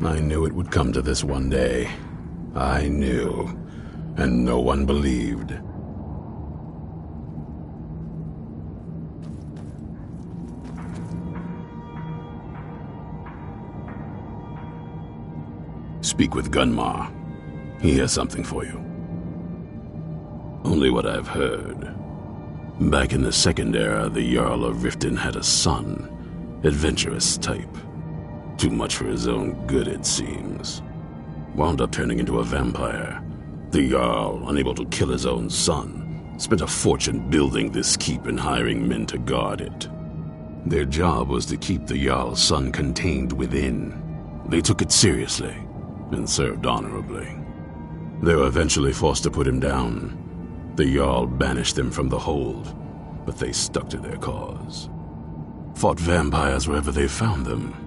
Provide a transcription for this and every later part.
I knew it would come to this one day. I knew, and no one believed. Speak with Gunmar. He has something for you. Only what I've heard. Back in the Second Era, the Jarl of Riften had a son. Adventurous type. Too much for his own good, it seems. Wound up turning into a vampire. The Jarl, unable to kill his own son, spent a fortune building this keep and hiring men to guard it. Their job was to keep the Jarl's son contained within. They took it seriously and served honorably. They were eventually forced to put him down. The Jarl banished them from the hold, but they stuck to their cause. Fought vampires wherever they found them.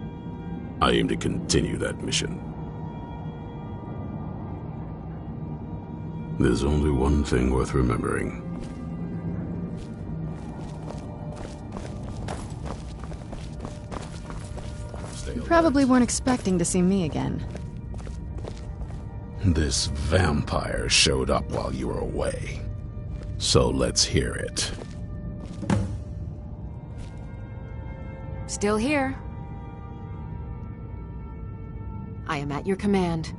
I aim to continue that mission. There's only one thing worth remembering. You probably weren't expecting to see me again. This vampire showed up while you were away. So let's hear it. Still here. I am at your command.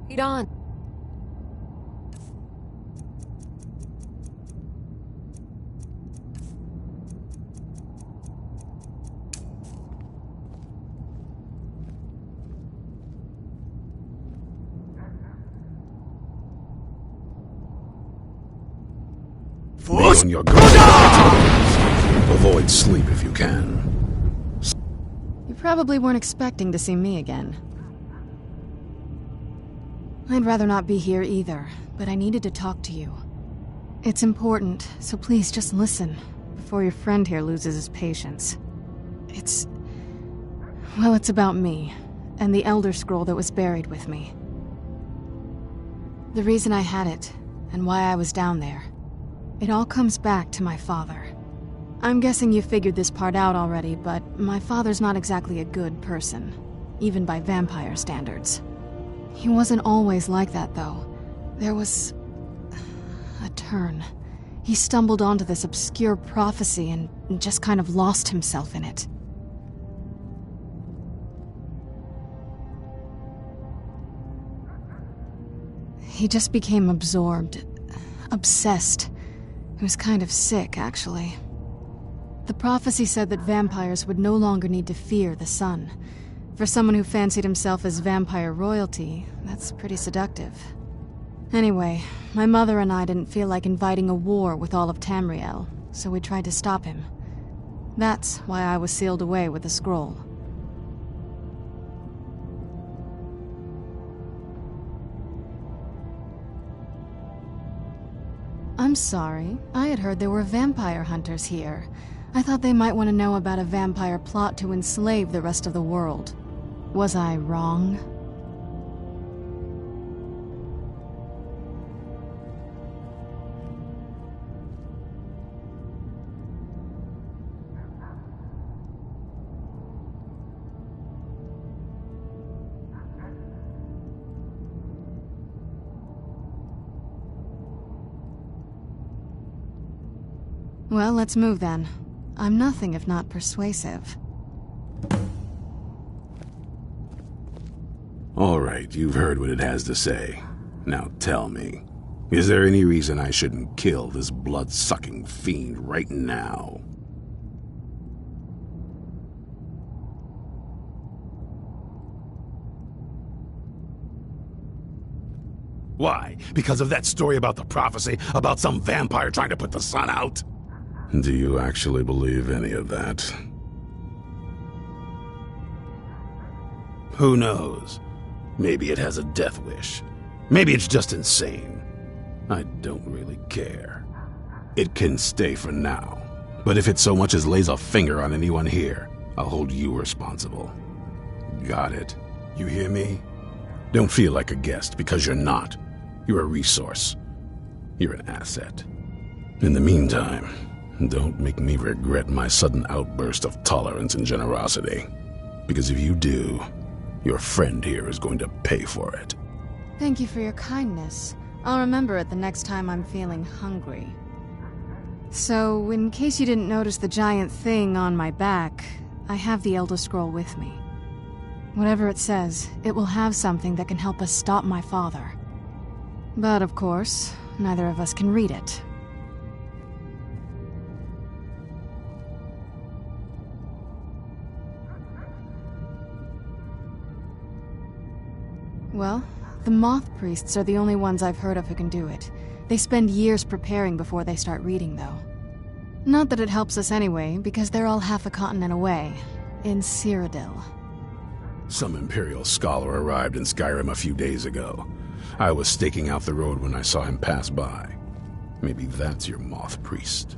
Lead on. Be on your guard. Avoid sleep if you can. You probably weren't expecting to see me again. I'd rather not be here either, but I needed to talk to you. It's important, so please just listen, before your friend here loses his patience. Well, it's about me, and the Elder Scroll that was buried with me. The reason I had it, and why I was down there. It all comes back to my father. I'm guessing you figured this part out already, but my father's not exactly a good person, even by vampire standards. He wasn't always like that, though. There was a turn. He stumbled onto this obscure prophecy and just kind of lost himself in it. He just became absorbed, obsessed. He was kind of sick, actually. The prophecy said that vampires would no longer need to fear the sun. For someone who fancied himself as vampire royalty, that's pretty seductive. Anyway, my mother and I didn't feel like inviting a war with all of Tamriel, so we tried to stop him. That's why I was sealed away with the scroll. I'm sorry. I had heard there were vampire hunters here. I thought they might want to know about a vampire plot to enslave the rest of the world. Was I wrong? Well, let's move then. I'm nothing if not persuasive. All right, you've heard what it has to say. Now tell me, is there any reason I shouldn't kill this blood-sucking fiend right now? Why? Because of that story about the prophecy? About some vampire trying to put the sun out? Do you actually believe any of that? Who knows? Maybe it has a death wish. Maybe it's just insane. I don't really care. It can stay for now. But if it so much as lays a finger on anyone here, I'll hold you responsible. Got it? You hear me? Don't feel like a guest, because you're not. You're a resource. You're an asset. In the meantime, don't make me regret my sudden outburst of tolerance and generosity. Because if you do, your friend here is going to pay for it. Thank you for your kindness. I'll remember it the next time I'm feeling hungry. So, in case you didn't notice the giant thing on my back, I have the Elder Scroll with me. Whatever it says, it will have something that can help us stop my father. But of course, neither of us can read it. Well, the Moth Priests are the only ones I've heard of who can do it. They spend years preparing before they start reading, though. Not that it helps us anyway, because they're all half a continent away, in Cyrodiil. Some Imperial scholar arrived in Skyrim a few days ago. I was staking out the road when I saw him pass by. Maybe that's your Moth Priest.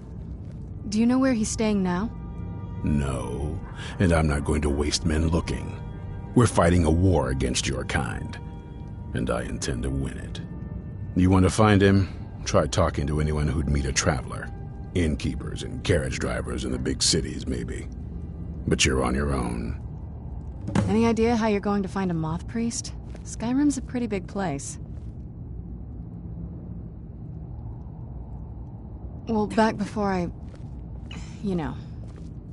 Do you know where he's staying now? No, and I'm not going to waste men looking. We're fighting a war against your kind, and I intend to win it. You want to find him? Try talking to anyone who'd meet a traveler. Innkeepers and carriage drivers in the big cities, maybe. But you're on your own. Any idea how you're going to find a Moth Priest? Skyrim's a pretty big place. Well, back before I... you know.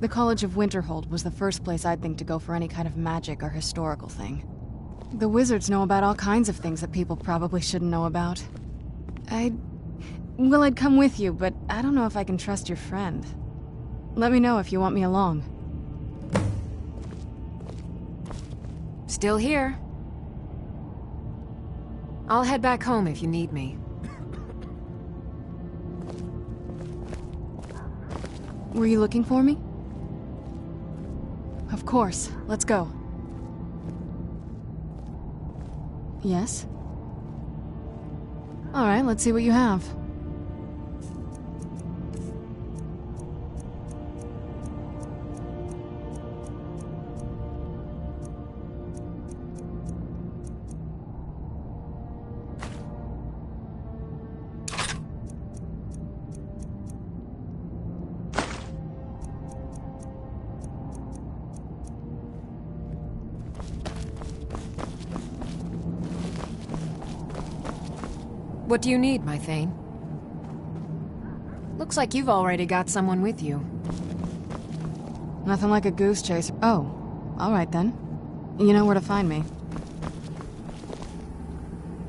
The College of Winterhold was the first place I'd think to go for any kind of magic or historical thing. The wizards know about all kinds of things that people probably shouldn't know about. I'd come with you, but I don't know if I can trust your friend. Let me know if you want me along. Still here. I'll head back home if you need me. Were you looking for me? Of course. Let's go. Yes? Alright, let's see what you have. What do you need, my Thane? Looks like you've already got someone with you. Nothing like a goose chase. Oh, alright then. You know where to find me.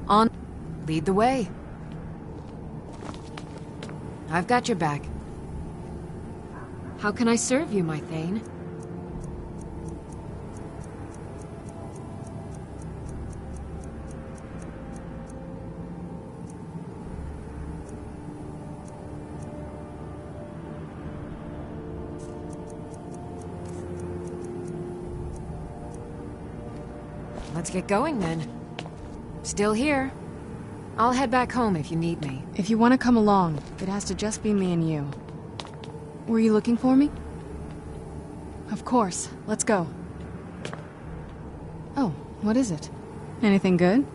On. Lead the way. I've got your back. How can I serve you, my Thane? Let's get going then. Still here. I'll head back home if you need me. If you want to come along, it has to just be me and you. Were you looking for me? Of course. Let's go. Oh, what is it? Anything good?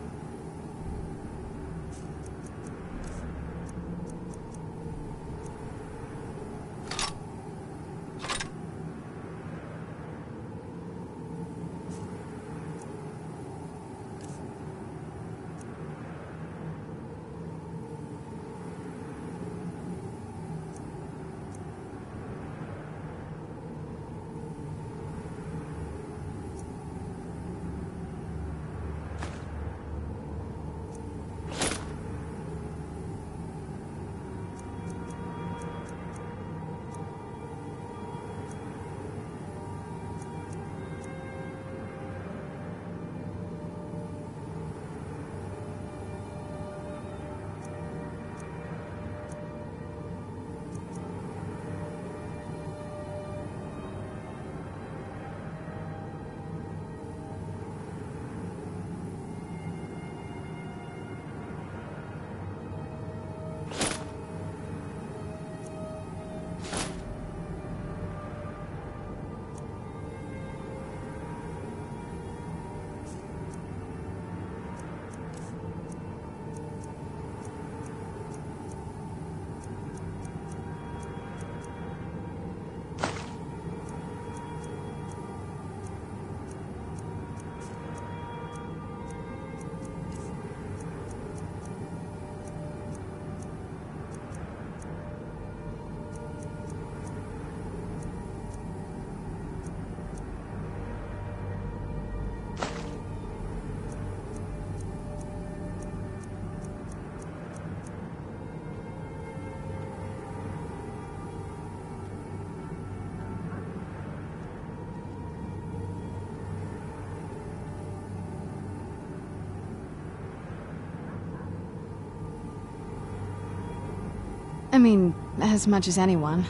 I mean, as much as anyone.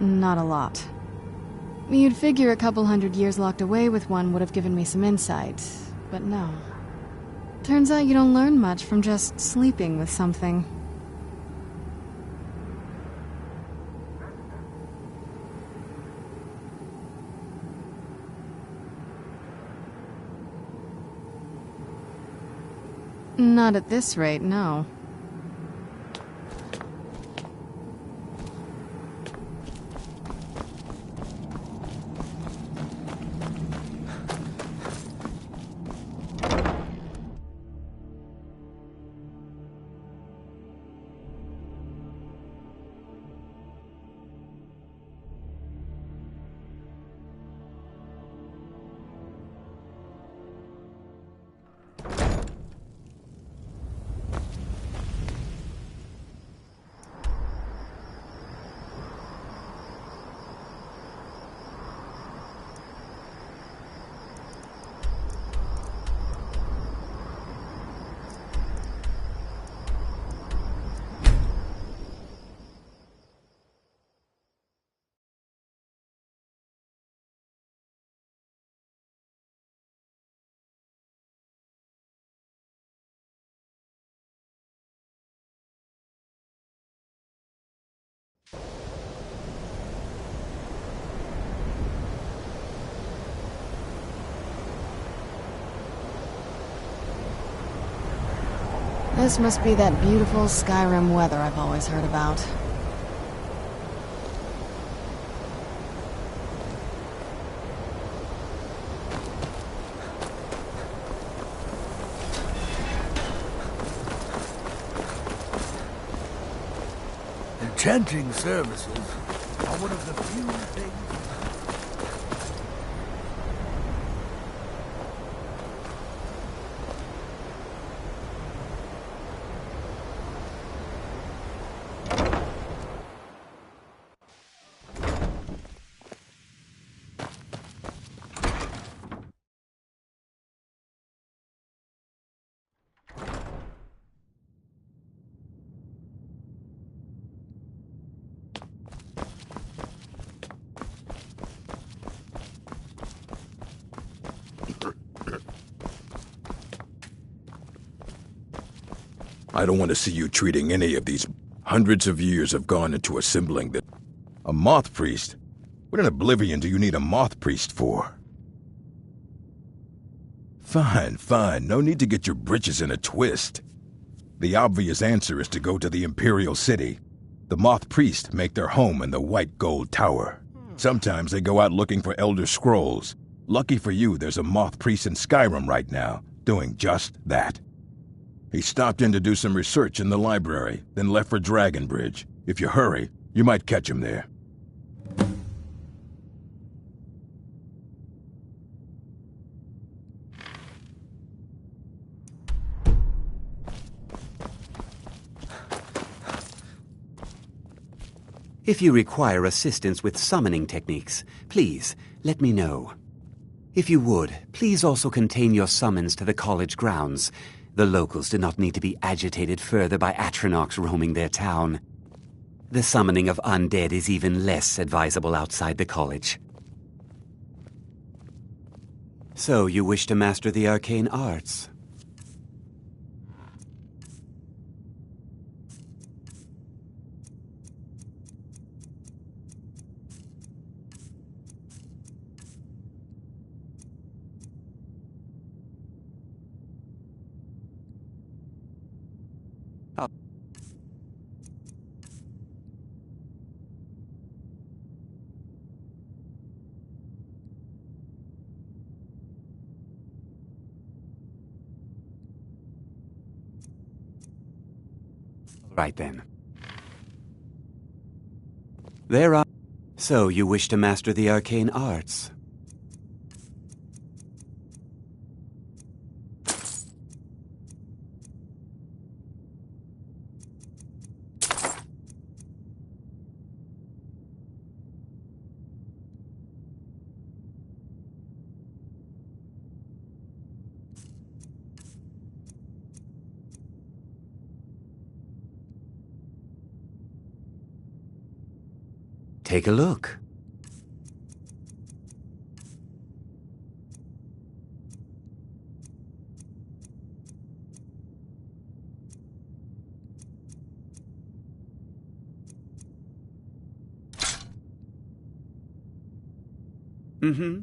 Not a lot. You'd figure a couple 100 years locked away with one would have given me some insight, but no. Turns out you don't learn much from just sleeping with something. Not at this rate, no. This must be that beautiful Skyrim weather I've always heard about. Enchanting services are one of the few things... I don't want to see you treating any of these. Hundreds of years have gone into assembling that. A moth priest? What in oblivion do you need a moth priest for? Fine, fine. No need to get your britches in a twist. The obvious answer is to go to the Imperial City. The moth priests make their home in the White Gold Tower. Sometimes they go out looking for Elder Scrolls. Lucky for you, there's a moth priest in Skyrim right now, doing just that. He stopped in to do some research in the library, then left for Dragonbridge. If you hurry, you might catch him there. If you require assistance with summoning techniques, please let me know. If you would, please also contain your summons to the college grounds. The locals do not need to be agitated further by Atronachs roaming their town. The summoning of undead is even less advisable outside the college. So you wish to master the arcane arts? Right then. There are... So you wish to master the arcane arts? take a look. Mm-hmm.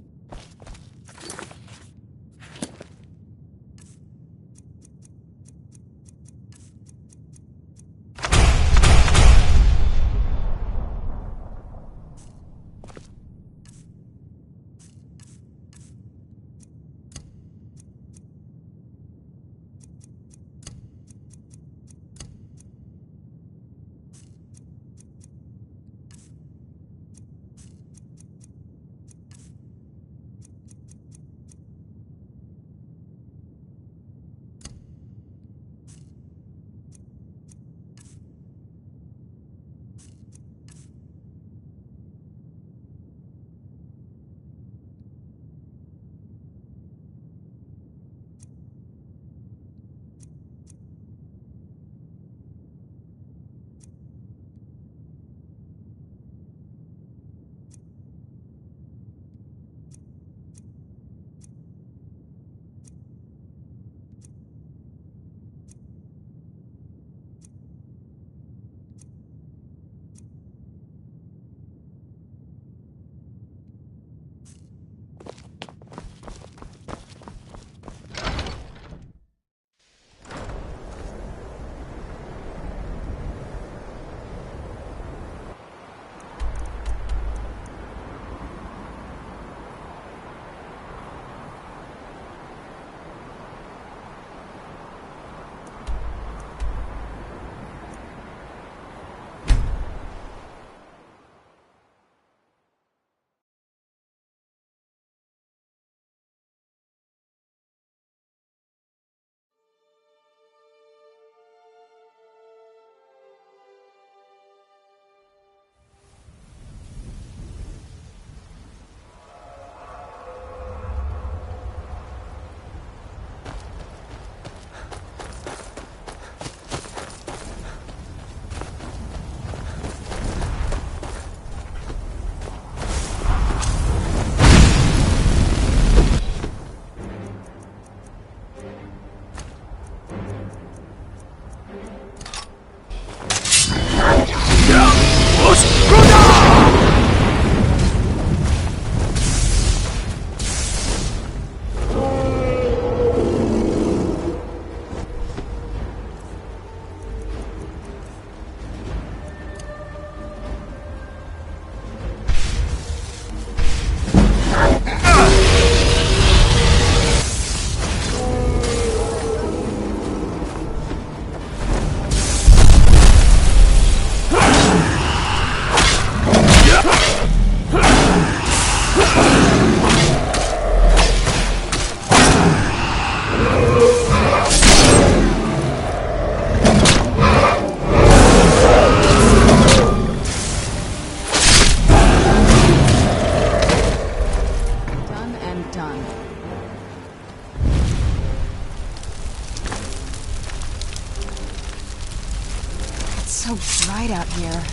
So bright out here.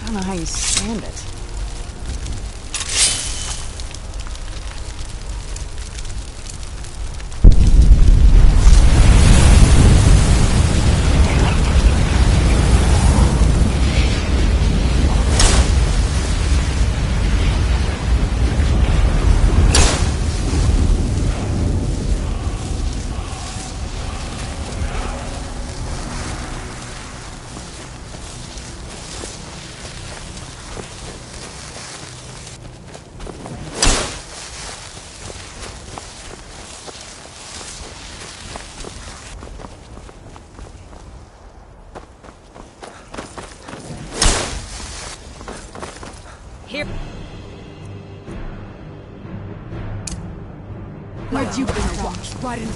I don't know how you stand it. Here. Where'd you come from? Right in.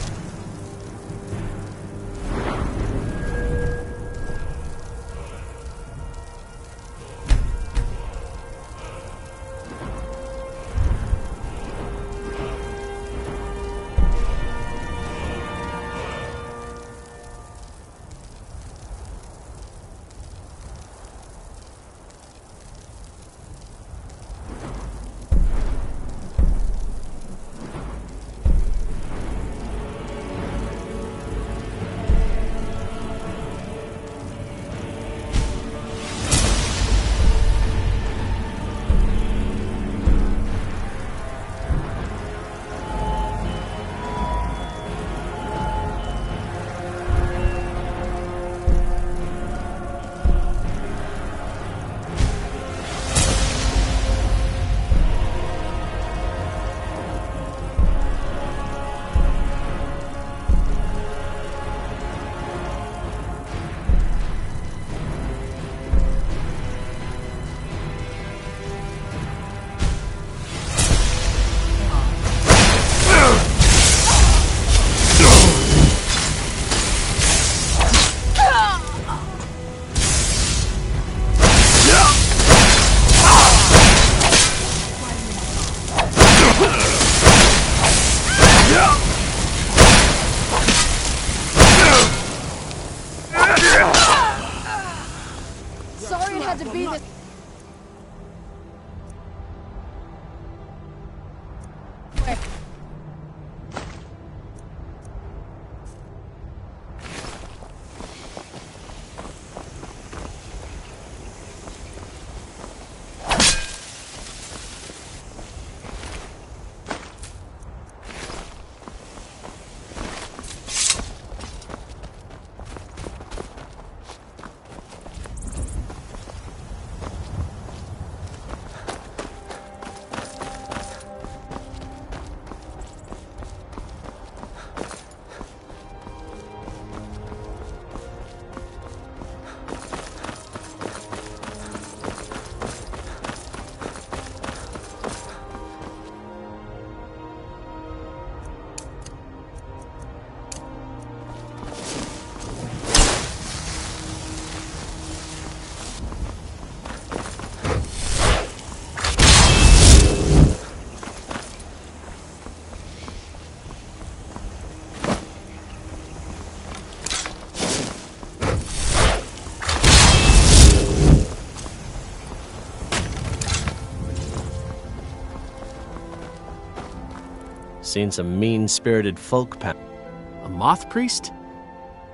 Seen some mean-spirited folk A moth priest?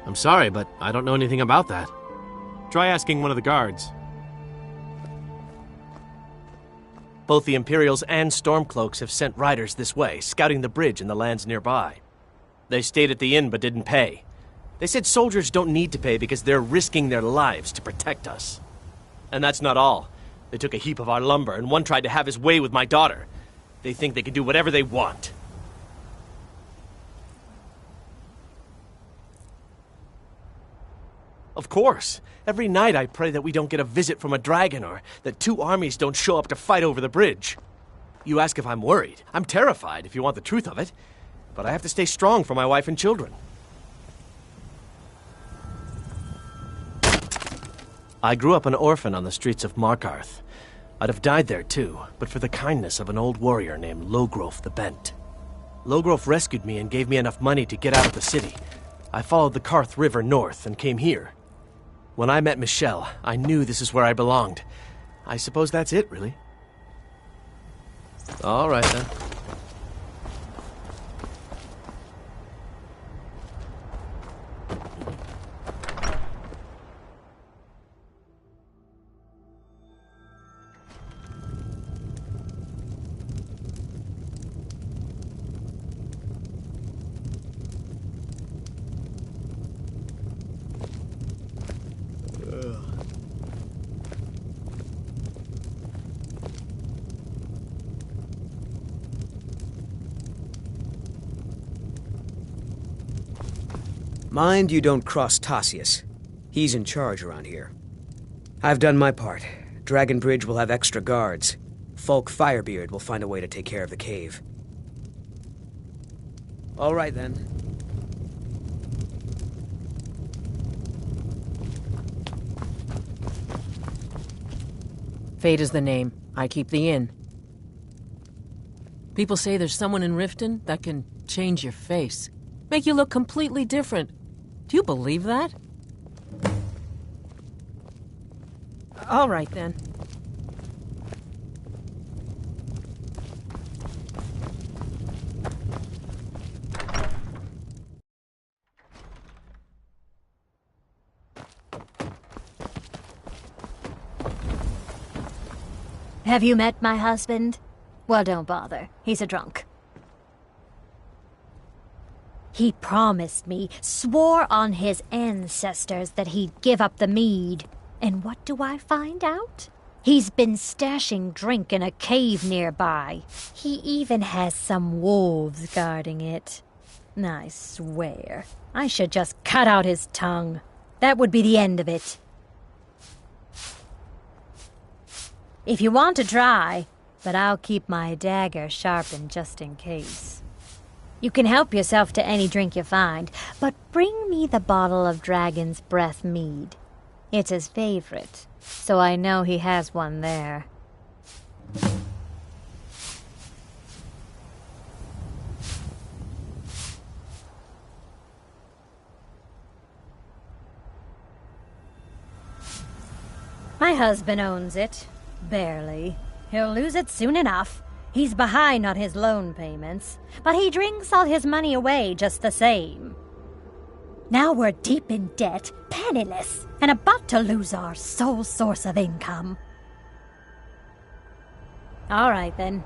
I'm sorry, but I don't know anything about that. Try asking one of the guards. Both the Imperials and Stormcloaks have sent riders this way, scouting the bridge and the lands nearby. They stayed at the inn but didn't pay. They said soldiers don't need to pay because they're risking their lives to protect us. And that's not all. They took a heap of our lumber, and one tried to have his way with my daughter. They think they can do whatever they want. Of course. Every night I pray that we don't get a visit from a dragon or that two armies don't show up to fight over the bridge. You ask if I'm worried. I'm terrified, if you want the truth of it. But I have to stay strong for my wife and children. I grew up an orphan on the streets of Markarth. I'd have died there too, but for the kindness of an old warrior named Logrove the Bent. Logrove rescued me and gave me enough money to get out of the city. I followed the Karth River north and came here. When I met Michelle, I knew this is where I belonged. I suppose that's it, really. All right, then. Mind you don't cross Tassius. He's in charge around here. I've done my part. Dragon Bridge will have extra guards. Folk Firebeard will find a way to take care of the cave. All right, then. Fate is the name. I keep the inn. People say there's someone in Riften that can change your face. Make you look completely different. Do you believe that? All right, then. Have you met my husband? Well, don't bother. He's a drunk. He promised me, swore on his ancestors that he'd give up the mead. And what do I find out? He's been stashing drink in a cave nearby. He even has some wolves guarding it. I swear, I should just cut out his tongue. That would be the end of it. If you want to try, but I'll keep my dagger sharpened just in case. You can help yourself to any drink you find, but bring me the bottle of Dragon's Breath mead. It's his favorite, so I know he has one there. My husband owns it. Barely. He'll lose it soon enough. He's behind on his loan payments, but he drinks all his money away just the same. Now we're deep in debt, penniless, and about to lose our sole source of income. All right, then.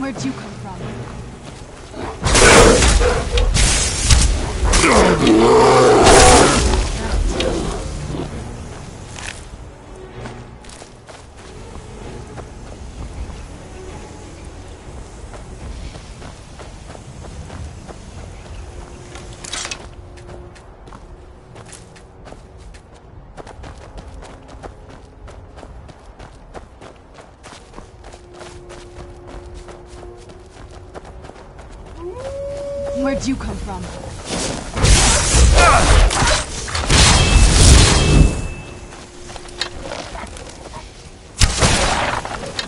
Where'd you come from? Where'd you come from?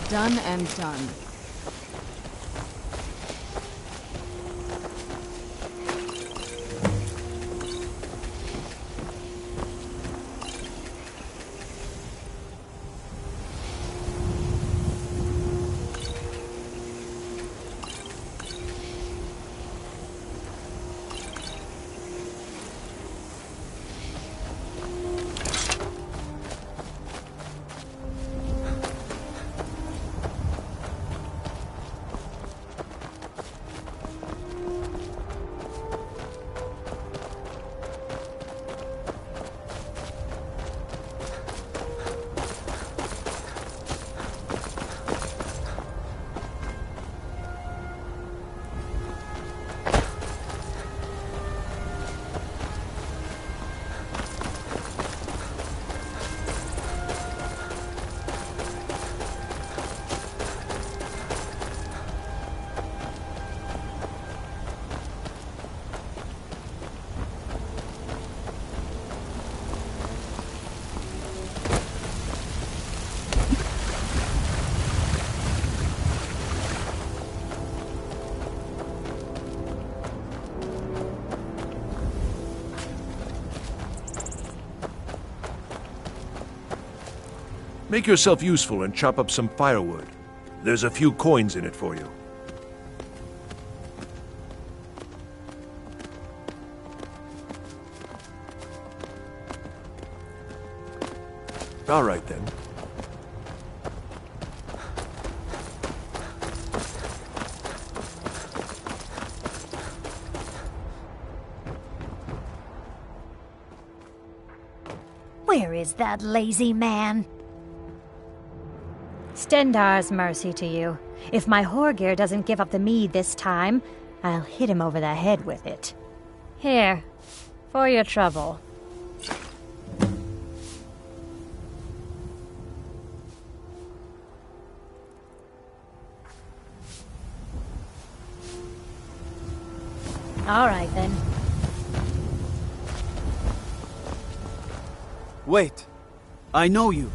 Done and done. Make yourself useful and chop up some firewood. There's a few coins in it for you. All right, then. Where is that lazy man? Stendar's mercy to you. If my Horgir doesn't give up the mead this time, I'll hit him over the head with it. Here, for your trouble. All right, then. Wait. I know you.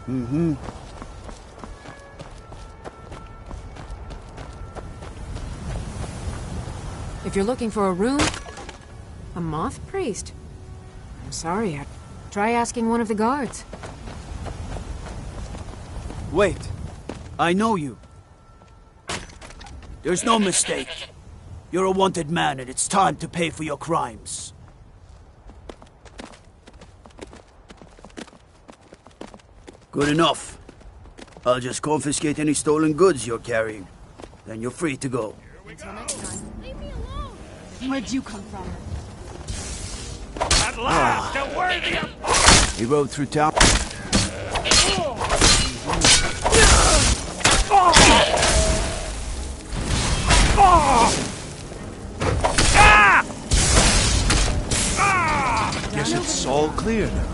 Mm-hmm. If you're looking for a room, a moth priest. I'm sorry, try asking one of the guards. Wait. I know you. There's no mistake. You're a wanted man, and it's time to pay for your crimes. Good enough. I'll just confiscate any stolen goods you're carrying. Then you're free to go. Until next time. Leave me alone! Where'd you come from? At last, a worthy of... He rode through town. Guess it's all clear now.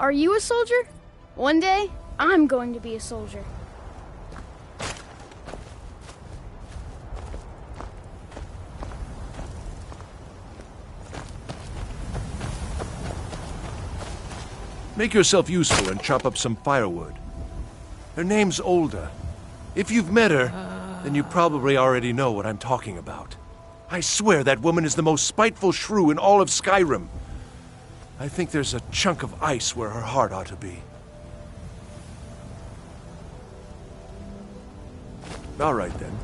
Are you a soldier? One day, I'm going to be a soldier. Make yourself useful and chop up some firewood. Her name's Olda. If you've met her, then you probably already know what I'm talking about. I swear that woman is the most spiteful shrew in all of Skyrim. I think there's a chunk of ice where her heart ought to be. All right, then.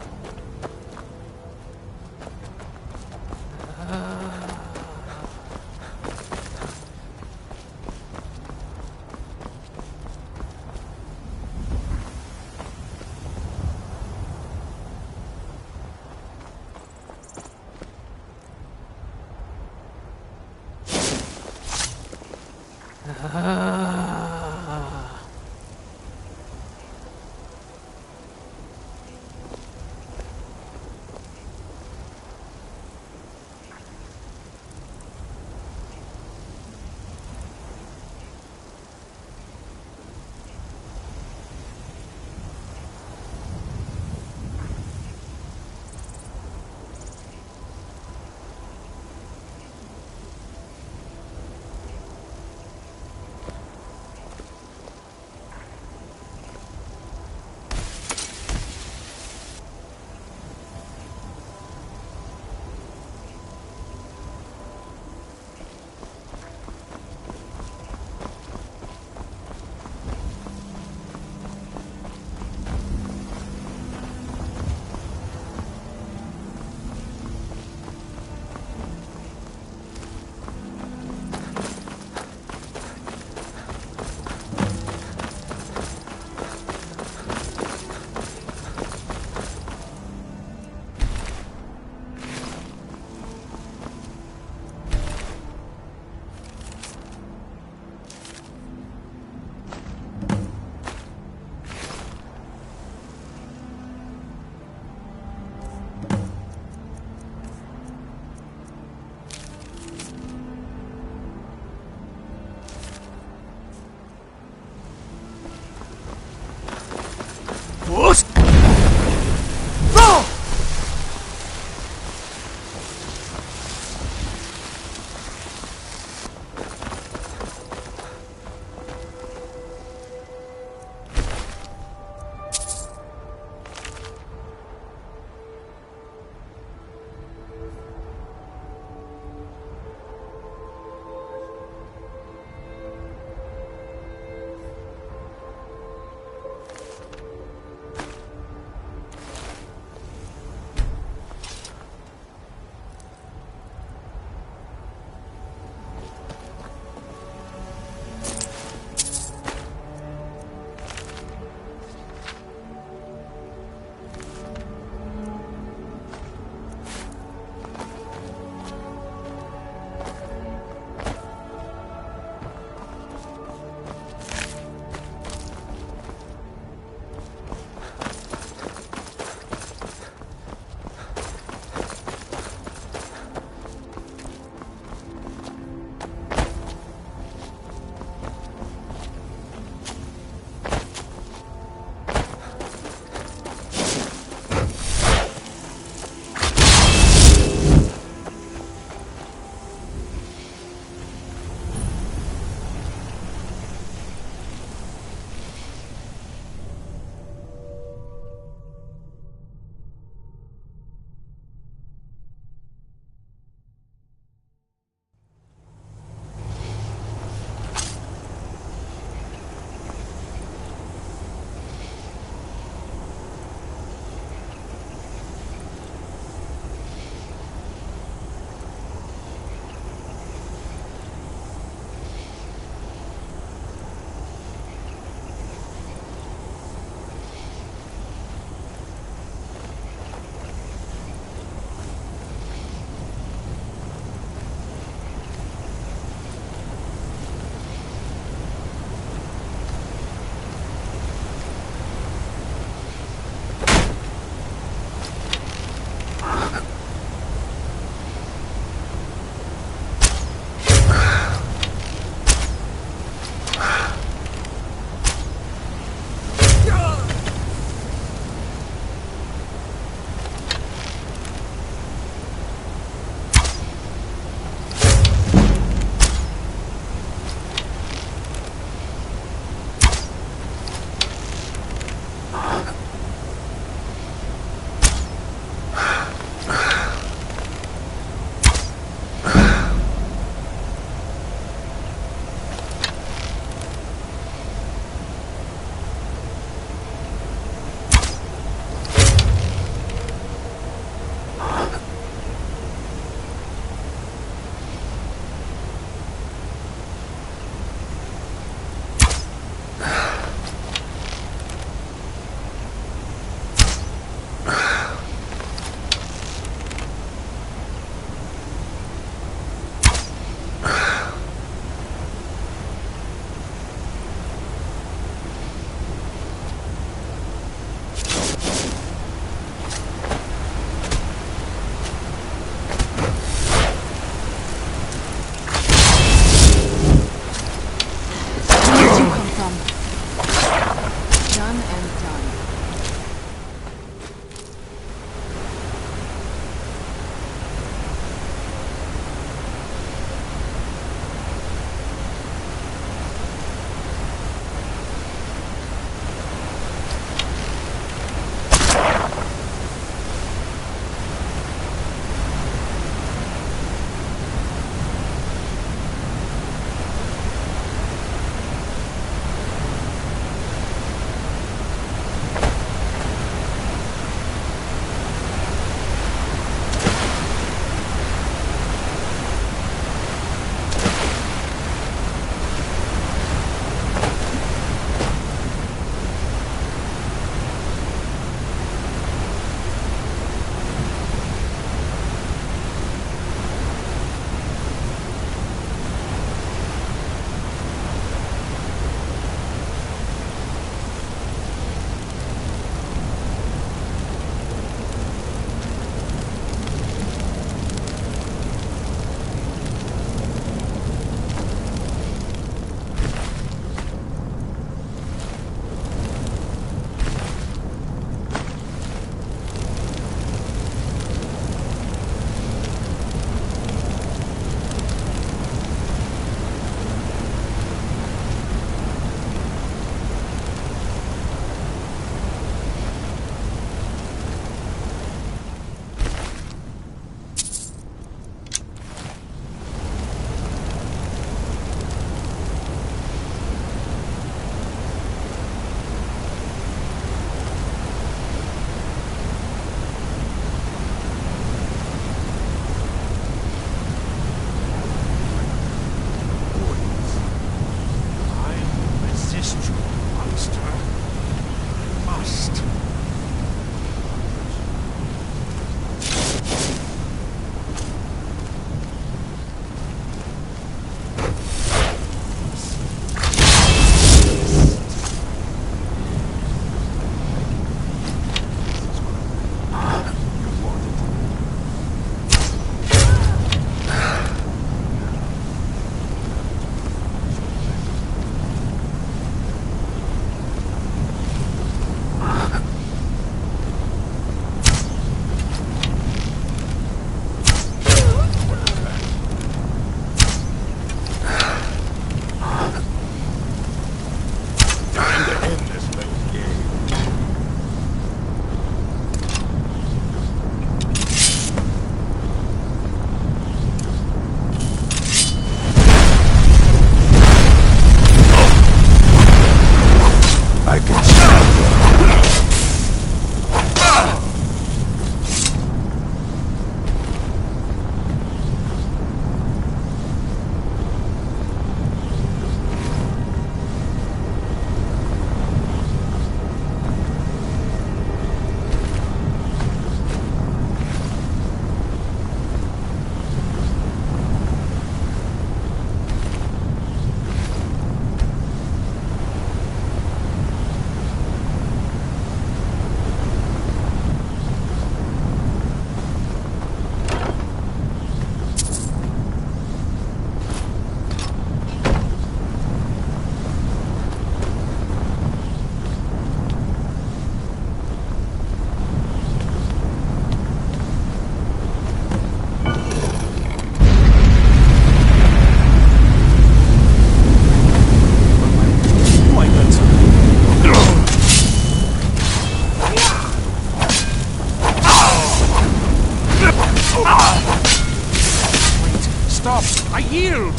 Wait, stop! I yield!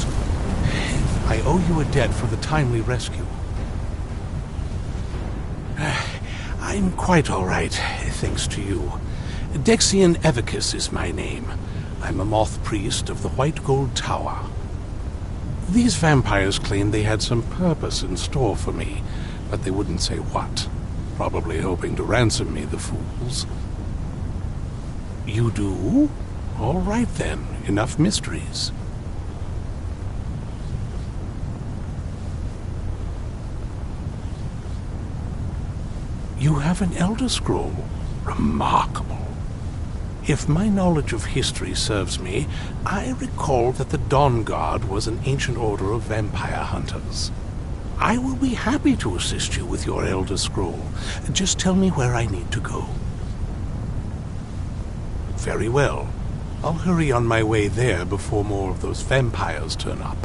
I owe you a debt for the timely rescue. I'm quite all right, thanks to you. Dexian Evicus is my name. I'm a moth priest of the White Gold Tower. These vampires claimed they had some purpose in store for me, but they wouldn't say what. Probably hoping to ransom me, the fools. You do? All right then, enough mysteries. You have an Elder Scroll. Remarkable. If my knowledge of history serves me, I recall that the Dawn Guard was an ancient order of vampire hunters. I will be happy to assist you with your Elder Scroll. Just tell me where I need to go. Very well. I'll hurry on my way there before more of those vampires turn up.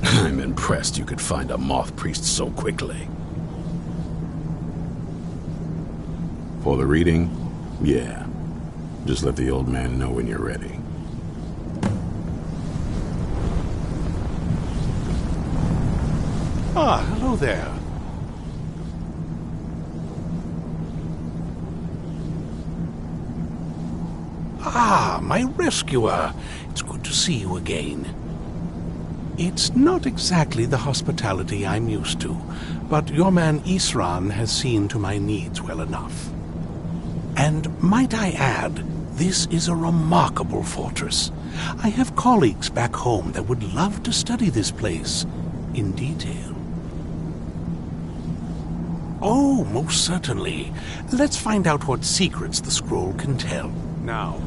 I'm impressed you could find a moth priest so quickly. For the reading? Yeah. Just let the old man know when you're ready. Ah, hello there. Ah, my rescuer. It's good to see you again. It's not exactly the hospitality I'm used to, but your man Isran has seen to my needs well enough. And might I add, this is a remarkable fortress. I have colleagues back home that would love to study this place in detail. Oh, most certainly. Let's find out what secrets the scroll can tell. Now,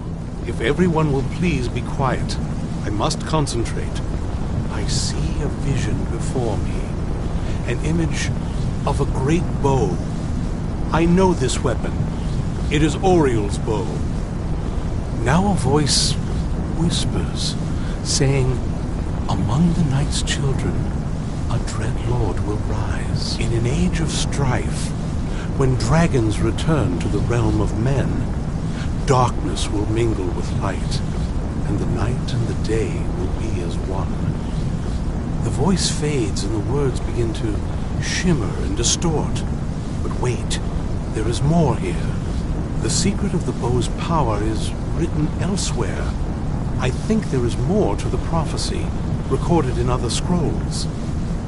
if everyone will please be quiet, I must concentrate. I see a vision before me, an image of a great bow. I know this weapon. It is Oriel's bow. Now a voice whispers, saying, "Among the night's children, a dread lord will rise. In an age of strife, When dragons return to the realm of men, darkness will mingle with light, and the night and the day will be as one. The voice fades and the words begin to shimmer and distort. But wait, there is more here. The secret of the bow's power is written elsewhere. I think there is more to the prophecy, recorded in other scrolls.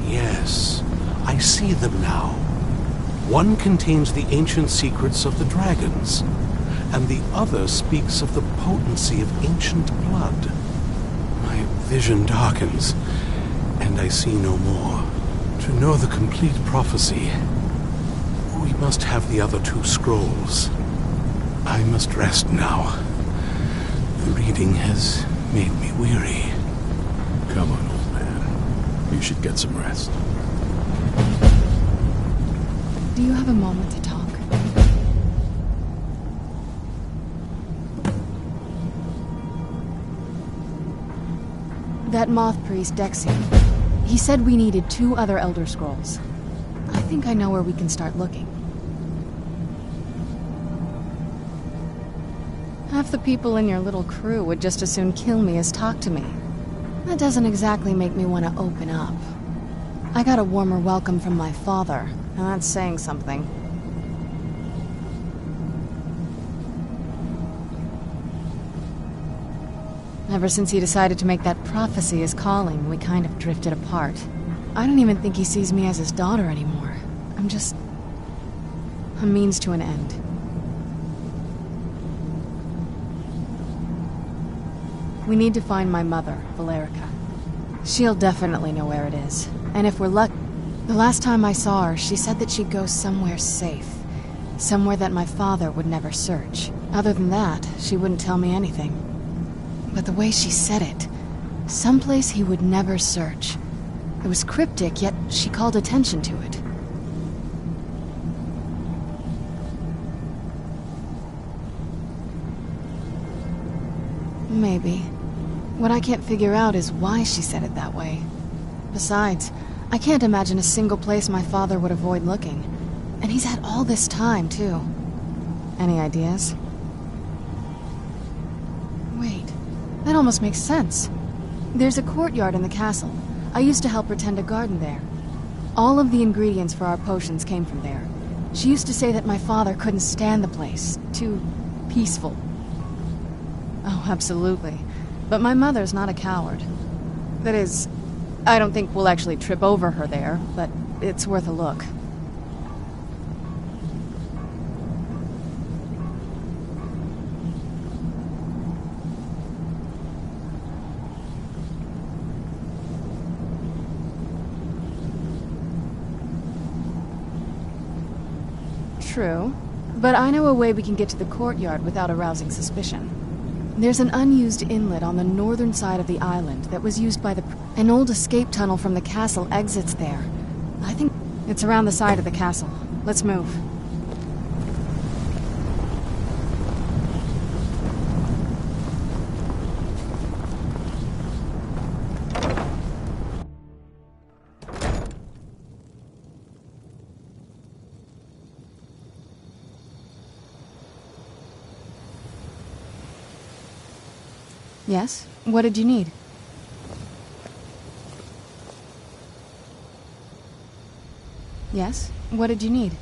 Yes, I see them now. One contains the ancient secrets of the dragons, and the other speaks of the potency of ancient blood. My vision darkens, and I see no more. To know the complete prophecy, we must have the other two scrolls. I must rest now. The reading has made me weary. Come on, old man. You should get some rest. Do you have a moment to talk? That moth priest, Dexy, he said we needed 2 other Elder Scrolls. I think I know where we can start looking. Half the people in your little crew would just as soon kill me as talk to me. That doesn't exactly make me want to open up. I got a warmer welcome from my father, and that's saying something. Ever since he decided to make that prophecy his calling, we kind of drifted apart. I don't even think he sees me as his daughter anymore. I'm just a means to an end. We need to find my mother, Valerica. She'll definitely know where it is. And if we're lucky... The last time I saw her, she said that she'd go somewhere safe. Somewhere that my father would never search. Other than that, she wouldn't tell me anything. But the way she said it, someplace he would never search. It was cryptic, yet she called attention to it. Maybe. What I can't figure out is why she said it that way. Besides, I can't imagine a single place my father would avoid looking. And he's had all this time, too. Any ideas? Wait, that almost makes sense. There's a courtyard in the castle. I used to help her tend a garden there. All of the ingredients for our potions came from there. She used to say that my father couldn't stand the place. Too peaceful. Oh, absolutely. But my mother's not a coward. That is, I don't think we'll actually trip over her there, but it's worth a look. True, but I know a way we can get to the courtyard without arousing suspicion. There's an unused inlet on the northern side of the island that was used by an old escape tunnel from the castle exits there. I think it's around the side of the castle. Let's move. Yes? What did you need? Yes? What did you need?